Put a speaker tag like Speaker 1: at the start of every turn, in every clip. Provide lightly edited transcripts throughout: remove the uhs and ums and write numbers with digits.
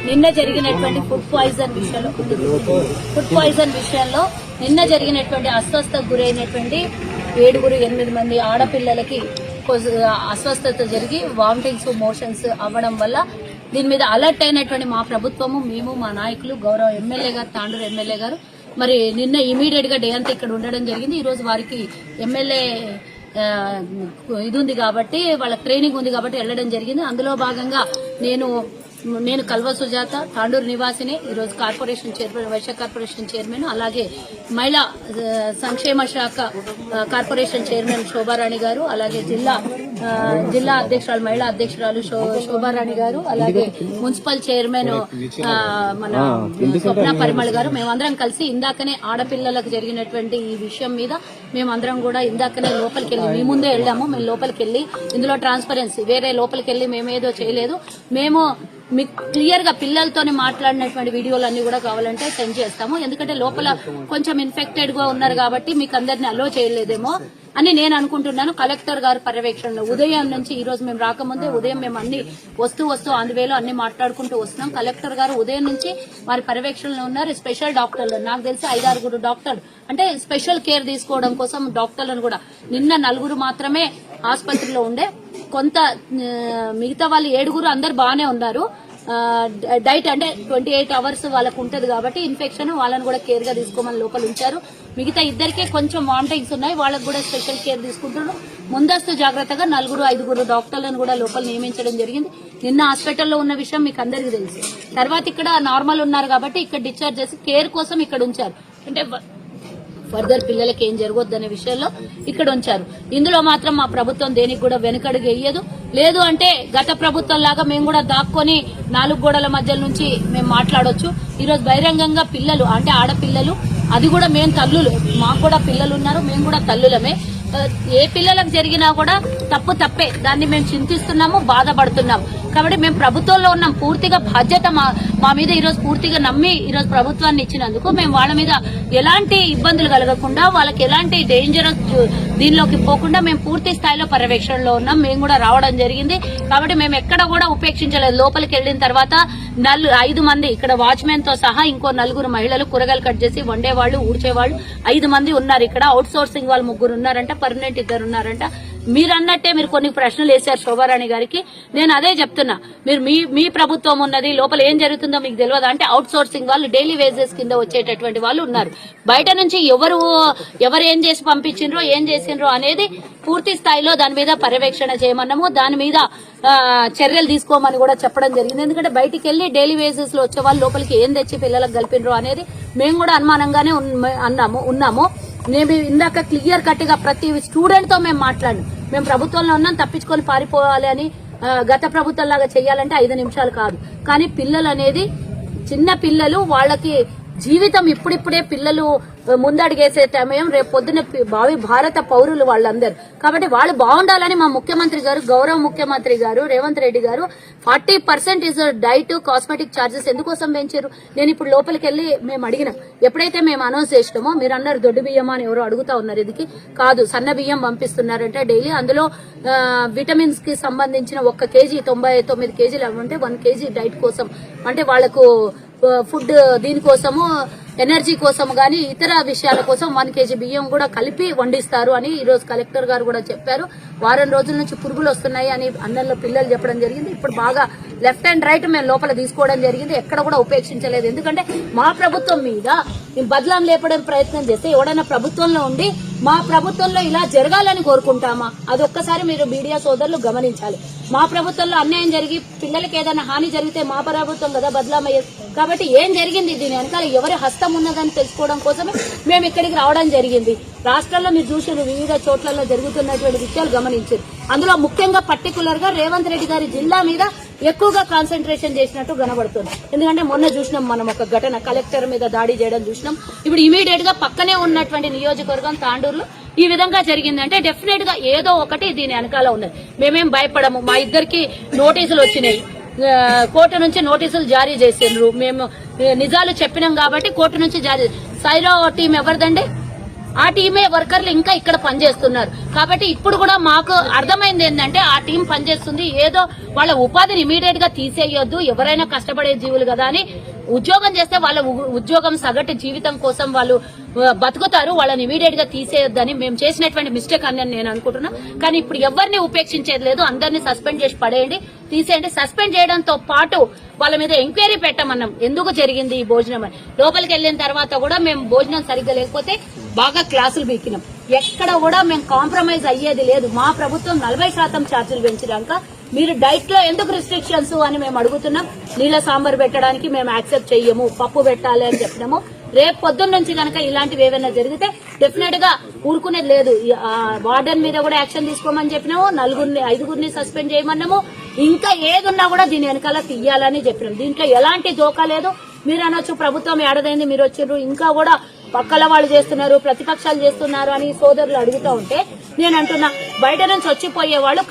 Speaker 1: నిన్న జరిగినటువంటి food poison విషయంలో నిన్న జరిగినటువంటి అస్వస్థతకు గురైనటువంటి 7-8 మంది ఆడపిల్లలకి అస్వస్థత జరిగి వామిటింగ్స్ మోషన్స్ అవ్వడం వల్ల దీని మీద అలర్ట్ అయినటువంటి మా ప్రభుత్వము, మేము, మా నాయకులు, గౌరవ ఎమ్మెల్యే గారు, తాండూరు ఎమ్మెల్యే గారు మరి నిన్న ఇమీడియట్ గా డే అంతా ఇక్కడ ఉండడం జరిగింది. ఈ రోజు వారికి ఎమ్మెల్యే ఇది ఉంది కాబట్టి, వాళ్ళ ట్రైనింగ్ ఉంది కాబట్టి వెళ్ళడం జరిగింది. అందులో భాగంగా నేను కల్వ సుజాత, తాండూరు నివాసిని, ఈరోజు corporation chairman, Vaishya corporation chairman, అలాగే మహిళా సంక్షేమ శాఖ కార్పొరేషన్ చైర్మన్ శోభారాణి గారు, అలాగే జిల్లా అధ్యక్షురాలు, మహిళా అధ్యక్షురాలు శోభారాణి గారు, అలాగే మున్సిపల్ చైర్మన్ మన స్వప్న పరిమళ్ గారు, మేమందరం కలిసి ఇందాకనే ఆడపిల్లలకు జరిగినటువంటి ఈ విషయం మీద మేమందరం కూడా ఇందాకనే లోపలికి వెళ్లి, మీ ముందే వెళ్ళాము, మేము లోపలికి వెళ్లి ఇందులో ట్రాన్స్పరెన్సీ వేరే లోపలికి వెళ్లి మేమేదో చేయలేదు, మేము మీకు క్లియర్ గా పిల్లలతోనే మాట్లాడినటువంటి వీడియోలు అన్ని కూడా కావాలంటే సెండ్ చేస్తాము. ఎందుకంటే లోపల కొంచెం ఇన్ఫెక్టెడ్ గా ఉన్నారు కాబట్టి మీకు అందరిని అలో చేయలేదేమో అని నేను అనుకుంటున్నాను. కలెక్టర్ గారు పర్యవేక్షణలో ఉదయం నుంచి, ఈ రోజు మేము రాకముందే ఉదయం మేము అన్ని వస్తూ అందువేలో అన్ని మాట్లాడుకుంటూ వస్తున్నాం. కలెక్టర్ గారు ఉదయం నుంచి వారి పర్యవేక్షణలో ఉన్నారు. స్పెషల్ డాక్టర్లు నాకు తెలిసి 5-6 డాక్టర్లు అంటే స్పెషల్ కేర్ తీసుకోవడం కోసం డాక్టర్లను కూడా, నిన్న 4 మాత్రమే ఆసుపత్రిలో ఉండే, కొంత మిగతా వాళ్ళు 7 అందరు బాగానే ఉన్నారు. డైట్ అంటే 28 అవర్స్ వాళ్ళకు ఉంటది కాబట్టి ఇన్ఫెక్షన్, వాళ్ళని కూడా కేర్ గా తీసుకోమని లోపల ఉంచారు. మిగతా 2కే కొంచెం వామిటింగ్స్ ఉన్నాయి, వాళ్ళకు కూడా స్పెషల్ కేర్ తీసుకుంటున్నారు. ముందస్తు జాగ్రత్తగా 4-5 డాక్టర్లను కూడా లోపల నియమించడం జరిగింది. నిన్న హాస్పిటల్లో ఉన్న విషయం మీకు అందరికీ తెలుసు. తర్వాత ఇక్కడ నార్మల్ ఉన్నారు కాబట్టి ఇక్కడ డిశ్చార్జ్ చేసి కేర్ కోసం ఇక్కడ ఉంచారు. అంటే ఫర్దర్ పిల్లలకి ఏం జరగొద్దనే విషయంలో ఇక్కడ ఉంచారు. ఇందులో మాత్రం మా ప్రభుత్వం దేనికి కూడా వెనుకడుగు వేయదు. లేదు అంటే గత ప్రభుత్వం లాగా మేము కూడా దాక్కొని 4 గోడల మధ్య నుంచి మేము మాట్లాడొచ్చు. ఈరోజు బహిరంగంగా పిల్లలు అంటే ఆడపిల్లలు, అది కూడా మేము తల్లులు, మాకు కూడా పిల్లలు ఉన్నారు, మేము కూడా తల్లులమే. ఏ పిల్లలకు జరిగినా కూడా తప్పే, దాన్ని మేము చింతిస్తున్నాము, బాధపడుతున్నాము. కాబట్టి మేము ప్రభుత్వంలో ఉన్నాం, పూర్తిగా బాధ్యత మా మీద ఈరోజు పూర్తిగా నమ్మి ఈరోజు ప్రభుత్వాన్ని ఇచ్చినందుకు మేము వాళ్ళ మీద ఎలాంటి ఇబ్బందులు కలగకుండా, వాళ్ళకి ఎలాంటి డేంజరస్ దీనిలోకి పోకుండా మేము పూర్తి స్థాయిలో పర్యవేక్షణలో ఉన్నాం. మేము కూడా రావడం జరిగింది కాబట్టి మేము ఎక్కడ కూడా ఉపేక్షించలేదు. లోపలికి వెళ్లిన తర్వాత 5 మంది ఇక్కడ వాచ్మెన్ తో సహా ఇంకో 4 మహిళలు కూరగాయలు కట్ చేసి వండేవాళ్లు, ఊడ్చేవాళ్లు 5 మంది ఉన్నారు. ఇక్కడ అవుట్ సోర్సింగ్ వాళ్ళు 3 ఉన్నారంట, పర్మనెంట్ 2 ఉన్నారంట. మీరు అన్నట్టే మీరు కొన్ని ప్రశ్నలు వేశారు శోభారాణి గారికి. నేను అదే చెప్తున్నా, మీరు మీ ప్రభుత్వం ఉన్నది, లోపల ఏం జరుగుతుందో మీకు తెలియదు అంటే అవుట్ సోర్సింగ్ వాళ్ళు డైలీ వేజెస్ కింద వచ్చేటటువంటి వాళ్ళు ఉన్నారు. బయట నుంచి ఎవరు ఏం చేసి పంపించిండ్రో, ఏం చేసిండ్రో అనేది పూర్తి స్థాయిలో దాని మీద పర్యవేక్షణ చేయమన్నాము. దాని మీద చర్యలు తీసుకోమని కూడా చెప్పడం జరిగింది. ఎందుకంటే బయటికి వెళ్లి డైలీ వేజెస్ లో వచ్చే వాళ్ళు లోపలికి ఏం తెచ్చి పిల్లలకు కలిపినరో అనేది మేము కూడా అనుమానంగానే ఉన్నాము. మేము ఇందాక క్లియర్ కట్ గా ప్రతి స్టూడెంట్ తో మేము మాట్లాడినాం. మేము ప్రభుత్వంలో ఉన్నాం, తప్పించుకొని పారిపోవాలి అని గత ప్రభుత్వం లాగా చెయ్యాలంటే 5 నిమిషాలు కాదు. కానీ పిల్లలు అనేది చిన్న పిల్లలు, వాళ్ళకి జీవితం ఇప్పుడిప్పుడే పిల్లలు ముందడిగేసే సమయం, రేపు పొద్దున భావి భారత పౌరులు వాళ్ళందరూ. కాబట్టి వాళ్ళు బాగుండాలని మా ముఖ్యమంత్రి గారు, గౌరవ ముఖ్యమంత్రి గారు రేవంత్ రెడ్డి గారు 40% ఇస్ డైట్ కాస్మెటిక్ ఛార్జెస్ ఎందుకోసం పెంచారు. నేను ఇప్పుడు లోపలికి వెళ్లి మేము అడిగినాం, ఎప్పుడైతే మేము అనౌన్స్ చేసినామో మీరు అన్నారు దొడ్డు బియ్యం అని ఎవరో అడుగుతా ఉన్నారు. ఇది కాదు, సన్న బియ్యం పంపిస్తున్నారంటే డైలీ. అందులో విటమిన్స్ కి సంబంధించిన 1 కేజీ 99 కేజీలు అవ్వంటే 1 కేజీ డైట్ కోసం, అంటే వాళ్లకు ఫుడ్ దీనికోసము, ఎనర్జీ కోసం గానీ ఇతర విషయాల కోసం 1 కేజీ బియ్యం కూడా కలిపి వండిస్తారు అని ఈ రోజు కలెక్టర్ గారు కూడా చెప్పారు. వారం రోజుల నుంచి పురుగులు వస్తున్నాయి అని అన్నంలో పిల్లలు చెప్పడం జరిగింది. ఇప్పుడు బాగా లెఫ్ట్ అండ్ రైట్ మేము లోపల తీసుకోవడం జరిగింది, ఎక్కడ కూడా ఉపేక్షించలేదు. ఎందుకంటే మా ప్రభుత్వం మీద బదలాం లేపడం ప్రయత్నం చేస్తే, ఎవడైనా ప్రభుత్వంలో ఉండి మా ప్రభుత్వంలో ఇలా జరగాలని కోరుకుంటామా? అది ఒక్కసారి మీరు మీడియా సోదరులు గమనించాలి. మా ప్రభుత్వంలో అన్యాయం జరిగి పిల్లలకి ఏదైనా హాని జరిగితే మా ప్రభుత్వం కదా బదలాం అయ్యేది. కాబట్టి ఏం జరిగింది, దీని వెనకాల ఎవరి హస్తం ఉన్నదని తెలుసుకోవడం కోసమే మేము ఇక్కడికి రావడం జరిగింది. రాష్ట్రంలో మీరు చూసిన వివిధ చోట్లలో జరుగుతున్నటువంటి విషయాలు గమనించారు. అందులో ముఖ్యంగా పర్టికులర్ గా రేవంత్ రెడ్డి గారి జిల్లా మీద ఎక్కువగా కాన్సన్ట్రేషన్ చేసినట్టు కనబడుతుంది. ఎందుకంటే మొన్న చూసినాం మనం ఒక ఘటన, కలెక్టర్ మీద దాడి చేయడం చూసినాం. ఇప్పుడు ఇమీడియట్ గా పక్కనే ఉన్నటువంటి నియోజకవర్గం తాండూరులో ఈ విధంగా జరిగిందంటే డెఫినెట్ గా ఏదో ఒకటి దీని వెనకాల ఉన్నది. మేమేం భయపడము. మా ఇద్దరికి నోటీసులు వచ్చినాయి, కోర్టు నుంచి నోటీసులు జారీ చేసిండ్రు. మేము నిజాలు చెప్పినాం కాబట్టి కోర్టు నుంచి జారీ. సైరో టీం ఎవరిదండి? ఆ టీమే వర్కర్లు ఇంకా ఇక్కడ పనిచేస్తున్నారు. కాబట్టి ఇప్పుడు కూడా మాకు అర్థమైంది ఏంటంటే ఆ టీం పనిచేస్తుంది, ఏదో వాళ్ళ ఉపాధిని ఇమీడియట్ గా తీసేయొద్దు, ఎవరైనా కష్టపడే జీవులు కదా అని. ఉద్యోగం చేస్తే వాళ్ళ ఉద్యోగం సగటు జీవితం కోసం వాళ్ళు బతుకుతారు, వాళ్ళని ఇమీడియట్ గా తీసేయొద్దని మేము చేసినటువంటి మిస్టేక్ అని నేను అనుకుంటున్నా. కానీ ఇప్పుడు ఎవరిని ఉపేక్షించేది లేదు, అందరినీ సస్పెండ్ చేసి పడేయండి, తీసేయండి. సస్పెండ్ చేయడంతో పాటు వాళ్ళ మీద ఎంక్వైరీ పెట్టమన్నాం, ఎందుకు జరిగింది ఈ భోజనం అని. లోపలికి వెళ్లిన తర్వాత కూడా మేము భోజనం సరిగ్గా లేకపోతే బాగా క్లాసులు బీకినాం. ఎక్కడ కూడా మేము కాంప్రమైజ్ అయ్యేది లేదు. మా ప్రభుత్వం 40% ఛార్జీలు పెంచినాక మీరు డైట్ లో ఎందుకు రిస్ట్రిక్షన్స్ అని మేము అడుగుతున్నాం. నీళ్ళ సాంబార్ పెట్టడానికి మేము యాక్సెప్ట్ చెయ్యము, పప్పు పెట్టాలి అని చెప్పినాము. రేపు పొద్దున్న నుంచి కనుక ఇలాంటివి ఏమైనా జరిగితే డెఫినెట్ గా ఊరుకునేది లేదు. వార్డెన్ మీద కూడా యాక్షన్ తీసుకోమని చెప్పినాము, 5గురిని సస్పెండ్ చేయమన్నాము. ఇంకా ఏదున్నా కూడా దీని వెనకాల తీయాలని చెప్పినాం. దీంట్లో ఎలాంటి దోకా లేదు. మీరు అనొచ్చు ప్రభుత్వం ఏడాదైంది మీరు వచ్చిర్రు, ఇంకా కూడా పక్కల వాళ్ళు చేస్తున్నారు, ప్రతిపక్షాలు చేస్తున్నారు అని సోదరులు అడుగుతూ ఉంటే నేను అంటున్నా, బయట నుంచి వచ్చిపోయే వాళ్ళు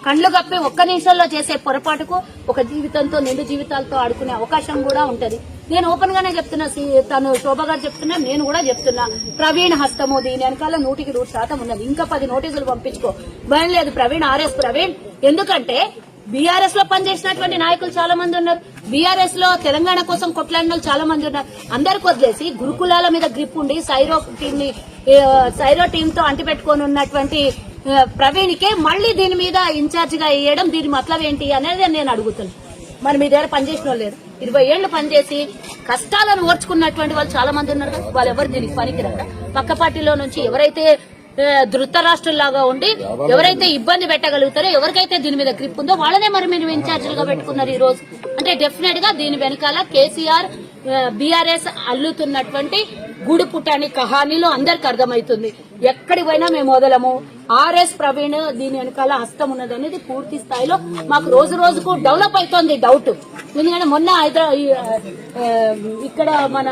Speaker 1: కళ్ళు కప్పి ఒక్క నిమిషంలో చేసే పొరపాటుకు ఒక జీవితంతో 2 జీవితాలతో ఆడుకునే అవకాశం కూడా ఉంటది. నేను ఓపెన్ గానే చెప్తున్నా, తను శోభ గారు చెప్తున్నా, నేను కూడా చెప్తున్నా, ప్రవీణ్ హస్తము దీని వెనకాల 100% ఉన్నది. ఇంకా 10 నోటీసులు పంపించుకో భయం లేదు ప్రవీణ్, ఆర్ఎస్ ప్రవీణ్. ఎందుకంటే బీఆర్ఎస్ లో పనిచేసినటువంటి నాయకులు చాలా మంది ఉన్నారు, బీఆర్ఎస్ లో తెలంగాణ కోసం కొట్లాడిన చాలా మంది ఉన్నారు. అందరికి వదిలేసి గురుకులాల మీద గ్రిప్ ఉండి సైరో టీమ్ తో అంటిపెట్టుకొని ఉన్నటువంటి ప్రవీణ్ కే మళ్లీ దీని మీద ఇన్ఛార్జ్ గా వేయడం, దీని మతలబ్ ఏంటి అనేది నేను అడుగుతున్నాను. మరి మీ దగ్గర పనిచేసిన వాళ్ళు లేరు, 20 ఏళ్లు పనిచేసి కష్టాలను ఓర్చుకున్నటువంటి వాళ్ళు చాలా మంది ఉన్నారు కదా, వాళ్ళు ఎవరు దీనికి పనికిరారా? పక్క పార్టీలో నుంచి ఎవరైతే ధృతరాష్ట్రులాగా ఉండి ఎవరైతే ఇబ్బంది పెట్టగలుగుతారో, ఎవరికైతే దీని మీద గ్రిప్ ఉందో వాళ్ళనే మరి మీరు ఇన్ఛార్జీలుగా పెట్టుకున్నారు ఈ రోజు. అంటే డెఫినెట్ గా దీని వెనకాల కేసీఆర్ బీఆర్ఎస్ అల్లుతున్నటువంటి గూడు పుట్టాని కహానీలో అందరికి అర్థమవుతుంది. ఎక్కడికి పోయినా మేము వదలము. ఆర్ఎస్ ప్రవీణ్ దీని వెనకాల హస్తం ఉన్నది అనేది పూర్తి స్థాయిలో మాకు రోజు రోజుకు డెవలప్ అవుతోంది డౌట్. ఎందుకంటే మొన్న ఇక్కడ మన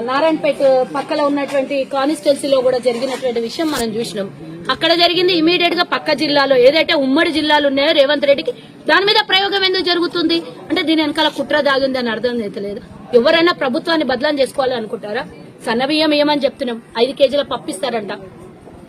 Speaker 1: నారాయణపేట పక్కన ఉన్నటువంటి కాన్స్టిట్యున్సీలో కూడా జరిగినటువంటి విషయం మనం చూసినాం. అక్కడ జరిగింది ఇమీడియట్ గా పక్క జిల్లాలో ఏదైతే ఉమ్మడి జిల్లాలు ఉన్నాయో రేవంత్ రెడ్డికి దాని మీద ప్రయోగం ఎందుకు జరుగుతుంది అంటే దీని వెనకాల కుట్ర దాగింది అని అర్థం అవుతలేదు. ఎవరైనా ప్రభుత్వాన్ని బదలాం చేసుకోవాలి అనుకుంటారా? సన్నబియ్యం ఏమని చెప్తున్నాం, 5 కేజీల పప్పు ఇస్తారంట.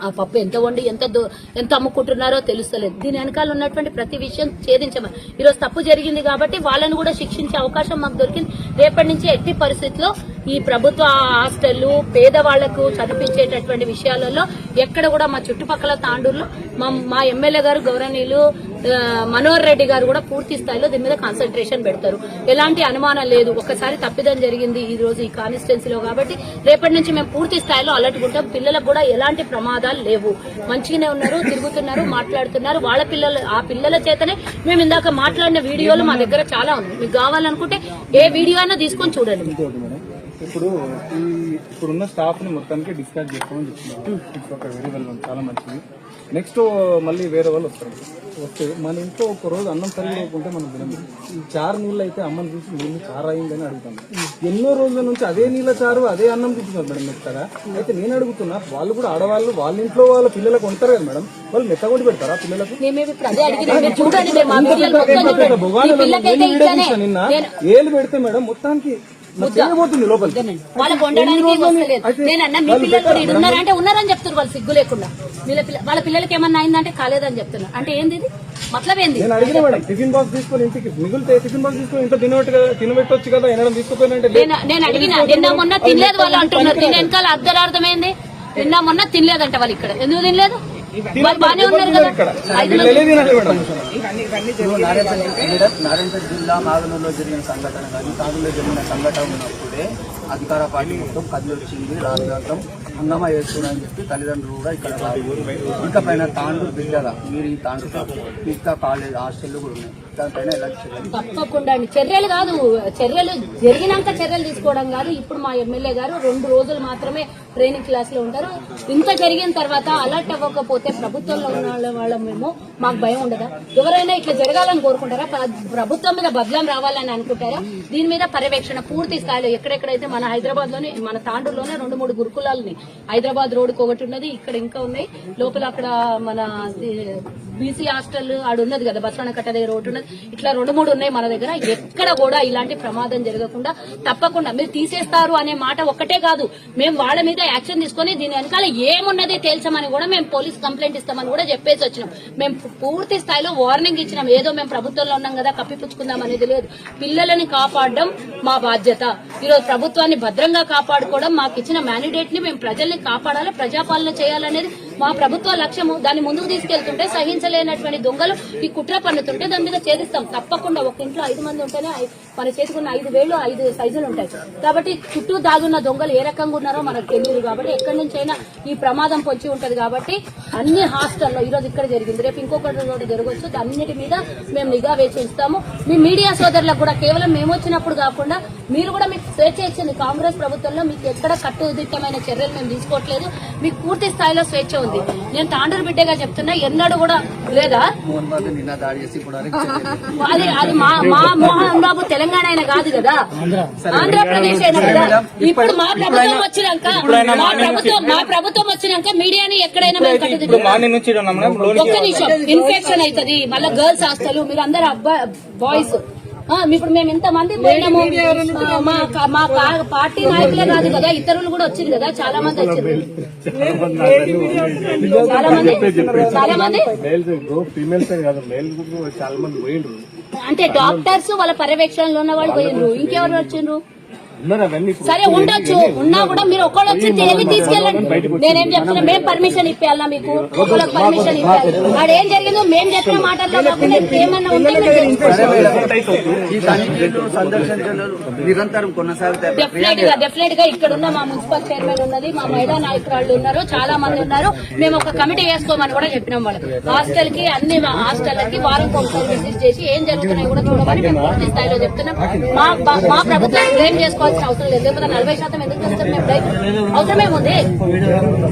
Speaker 1: ఆ పప్పు ఎంత వండి ఎంత అమ్ముకుంటున్నారో తెలుస్తలేదు. దీని వెనకాల ఉన్నటువంటి ప్రతి విషయం ఛేదించమని. ఈరోజు తప్పు జరిగింది కాబట్టి వాళ్ళని కూడా శిక్షించే అవకాశం మాకు దొరికింది. రేపటి నుంచి ఎట్టి పరిస్థితుల్లో ఈ ప్రభుత్వ హాస్టళ్లు పేదవాళ్లకు చదివించేటటువంటి విషయాలలో ఎక్కడ కూడా మా చుట్టుపక్కల తాండూరులో మా ఎమ్మెల్యే గారు గౌరవనీయులు మనోహర్ రెడ్డి గారు కూడా పూర్తి స్థాయిలో దీని మీద కాన్సన్ట్రేషన్ పెడతారు. ఎలాంటి అనుమానం లేదు. ఒకసారి తప్పిదం జరిగింది ఈ రోజు ఈ కాన్స్టిట్యున్సీలో కాబట్టి రేపటి నుంచి మేము పూర్తి స్థాయిలో అలర్ట్ ఉంటాం. పిల్లలకు కూడా ఎలాంటి ప్రమాదాలు లేవు, మంచిగానే ఉన్నారు, తిరుగుతున్నారు, మాట్లాడుతున్నారు. ఆ పిల్లల చేతనే మేము ఇందాక మాట్లాడిన వీడియోలు మా దగ్గర చాలా ఉన్నాయి. మీకు కావాలనుకుంటే ఏ వీడియో అయినా తీసుకొని చూడండి.
Speaker 2: ఇప్పుడున్న స్టాఫ్ ని మొత్తానికి డిస్కస్ చేసుకోమని చెప్తున్నారు. ఇట్స్ ఒక వెరీ వెల్, చాలా మంచిది. నెక్స్ట్ మళ్ళీ వేరే వాళ్ళు వస్తే మన ఇంట్లో ఒక రోజు అన్నం సరిగ్గా మనం తినము. ఈ చారు నీళ్ళు అయితే అమ్మని చూసి నీళ్ళు చారు అయిందని అడుగుతాం. ఎన్నో రోజుల నుంచి అదే నీళ్ళ చారు అదే అన్నం తింటున్నారు మేడం మెత్తగా. అయితే నేను అడుగుతున్నా, వాళ్ళు కూడా ఆడవాళ్ళు వాళ్ళ ఇంట్లో వాళ్ళ పిల్లలకు ఉంటారు కదా మేడం, వాళ్ళు మెత్తగొట్టి పెడతారా పిల్లలకు? నిన్న ఏళ్ళు పెడితే మేడం మొత్తానికి
Speaker 1: వాళ్ళకి వండడానికి నేనన్నా మీ పిల్లలు కూడా ఇది ఉన్నారంటే ఉన్నారని చెప్తున్నారు వాళ్ళు సిగ్గు లేకుండా. వాళ్ళ పిల్లలకి ఏమన్నా అయిందంటే కాలేదని చెప్తున్నారు. అంటే ఏంది ఇది మతలబ్ ఏంది?
Speaker 2: నేను అడిగిన మేడం, టిఫిన్ బాక్స్ తీసుకొని ఇంటికి మిగిలితే టిఫిన్ బాక్స్ తీసుకొని ఇంత తినబెట్టొచ్చు కదా, ఏమైనా తీసుకుపోయినంటే
Speaker 1: నేను అడిగిన నిన్న మొన్న తినలేదు వాళ్ళు అంటున్నారు. దీని వెనకాల అర్థమైంది. నిన్న మొన్న తినలేదంట వాళ్ళు. ఇక్కడ ఎందుకు తినలేదు? వాళ్ళు బాగానే ఉన్నారు కదా.
Speaker 3: నారాయణపేట జిల్లా మాగనూరులో జరిగిన సంఘటన కానీ కాగులో జరిగిన సంఘటన ఉన్నప్పుడే అధికార పార్టీ మొత్తం కదిలి వచ్చింది. రాజధాంతం హంగామా చేస్తున్నారని చెప్పి తల్లిదండ్రులు కూడా ఇక్కడ ఇంకా పైన తాండూరు బిడ్డగా మీరు ఈ తాండూరు ఇంకా కాలేజ్ హాస్టల్లో కూడా ఉన్నాయి. దానిపైన ఎలా
Speaker 1: తప్పకుండా చర్యలు కాదు, చర్యలు జరిగినాక చర్యలు తీసుకోవడం కాదు. ఇప్పుడు మా ఎమ్మెల్యే గారు 2 రోజులు మాత్రమే ట్రైనింగ్ క్లాస్ లో ఉంటారు. ఇంత జరిగిన తర్వాత అలర్ట్ అవ్వకపోతే ప్రభుత్వంలో ఉన్న వాళ్ళమేమో మాకు భయం ఉండదా? ఎవరైనా ఇట్లా జరగాలని కోరుకుంటారా? ప్రభుత్వం మీద బదలాం రావాలని అనుకుంటారా? దీని మీద పర్యవేక్షణ పూర్తి స్థాయిలో ఎక్కడెక్కడైతే మన హైదరాబాద్ లోనే మన తాండూరులోనే 2-3 గురుకులాలని హైదరాబాద్ రోడ్డుకు ఒకటి ఉన్నది, ఇక్కడ ఇంకా ఉన్నాయి. లోపల అక్కడ మన బీసీ హాస్టల్ ఆడు ఉన్నది కదా, బసవన కట్ట దగ్గర ఒకటి ఉన్నది. ఉన్నది, ఇట్లా 2-3 ఉన్నాయి మన దగ్గర. ఎక్కడ కూడా ఇలాంటి ప్రమాదం జరగకుండా తప్పకుండా మీరు తీసేస్తారు అనే మాట ఒక్కటే కాదు, మేము వాళ్ళ మీద యాక్షన్ తీసుకుని దీని వెనకాల ఏమున్నది తేల్చమని కూడా మేము పోలీస్ కంప్లైంట్ ఇస్తామని కూడా చెప్పేసి వచ్చినాం. మేము పూర్తి స్థాయిలో వార్నింగ్ ఇచ్చినాం. ఏదో మేము ప్రభుత్వంలో ఉన్నాం కదా కప్పిపుచ్చుకుందాం అనేది లేదు. పిల్లలని కాపాడడం మా బాధ్యత. ఈరోజు ప్రభుత్వాన్ని భద్రంగా కాపాడుకోవడం మాకు ఇచ్చిన మ్యాండేట్ ని మేము ప్రజల్ని కాపాడాలి, ప్రజాపాలన చేయాలనేది మా ప్రభుత్వ లక్ష్యము. దాన్ని ముందుకు తీసుకెళ్తుంటే సహించలేనటువంటి దొంగలు ఈ కుట్ర పన్నుతుంటే దాని మీద ఛేదిస్తాం తప్పకుండా. ఒక ఇంట్లో 5 మంది ఉంటేనే మన చేతికున్న 5 వేళ్లు 5 సైజులు ఉంటాయి. కాబట్టి చుట్టూ దాగున్న దొంగలు ఏ రకంగా ఉన్నారో మనకు తెలియదు. కాబట్టి ఎక్కడి నుంచైనా ఈ ప్రమాదం పొంచి ఉంటది. కాబట్టి అన్ని హాస్టల్లో ఈరోజు ఇక్కడ జరిగింది, రేపు ఇంకొకటి కూడా జరగవచ్చు. అన్నిటి మీద మేము నిఘా వేసి ఉంచుతాము. మీ మీడియా సోదరులకు కూడా కేవలం మేము వచ్చినప్పుడు కాకుండా మీరు కూడా మీకు స్వేచ్ఛ ఇచ్చింది. కాంగ్రెస్ ప్రభుత్వంలో మీకు ఎక్కడ కట్టుదిట్టమైన చర్యలు మేము తీసుకోవట్లేదు, మీకు పూర్తి స్థాయిలో స్వేచ్ఛ ఉంది. నేను తాండూరు బిడ్డగా చెప్తున్నా, ఎన్నడూ కూడా లేదా అది మా మోహన్ బాబు తెలంగాణ అయినా కాదు కదా, ఆంధ్రప్రదేశ్ అయినా కదా. ఇప్పుడు మా ప్రభుత్వం వచ్చినాక మీడియాని ఎక్కడైనా మేము కట్టుదిట్టం. ఒక్క నిమిషం, ఇన్ఫెక్షన్ అవుతుంది మళ్ళీ గర్ల్స్ హాస్టల్, మీరు అందరు బాయ్స్. ఇప్పుడు మేము ఇంతమంది పోయినాము, మా పార్టీ నాయకులే కాదు కదా, ఇతరులు కూడా వచ్చింది కదా, చాలా మంది వచ్చారు. చాలా మంది అంటే డాక్టర్స్ వాళ్ళ పర్యవేక్షణలో ఉన్న వాళ్ళు పోయిండ్రు. ఇంకెవరు వచ్చిండ్రు? సరే ఉండొచ్చు, ఉన్నా కూడా మీరు ఒకళ్ళు వచ్చి వెళ్ళి తీసుకెళ్ళండి. నేనేం చెప్తున్నా, మేము పర్మిషన్ ఇప్పాలా మీకు? ఒకళ్ళకి పర్మిషన్ ఇప్పాలి. వాడు ఏం జరిగిందో మేము చెప్పిన మాటల్లో కాకుండా ఏమన్నా ఉంటే డెఫినెట్ గా ఇక్కడ ఉన్న మా మున్సిపల్ చైర్మన్ ఉన్నది, మా మహిళా నాయకురాళ్ళు ఉన్నారు, చాలా మంది ఉన్నారు. మేము ఒక కమిటీ వేసుకోమని కూడా చెప్పినాం. వాళ్ళు హాస్టల్ కి అన్ని హాస్టల్కి వారానికి ఒకసారి విజిట్ చేసి ఏం జరుగుతున్నాయి కూడా చూడమని మేము పూర్తి స్థాయిలో చెప్తున్నాం. మా ప్రభుత్వం బ్లేమ్ చేసుకోవాల్సిన అవసరం లేదు. లేకపోతే 40% ఎందుకు చేస్తాం మేము? అవసరమేముంది?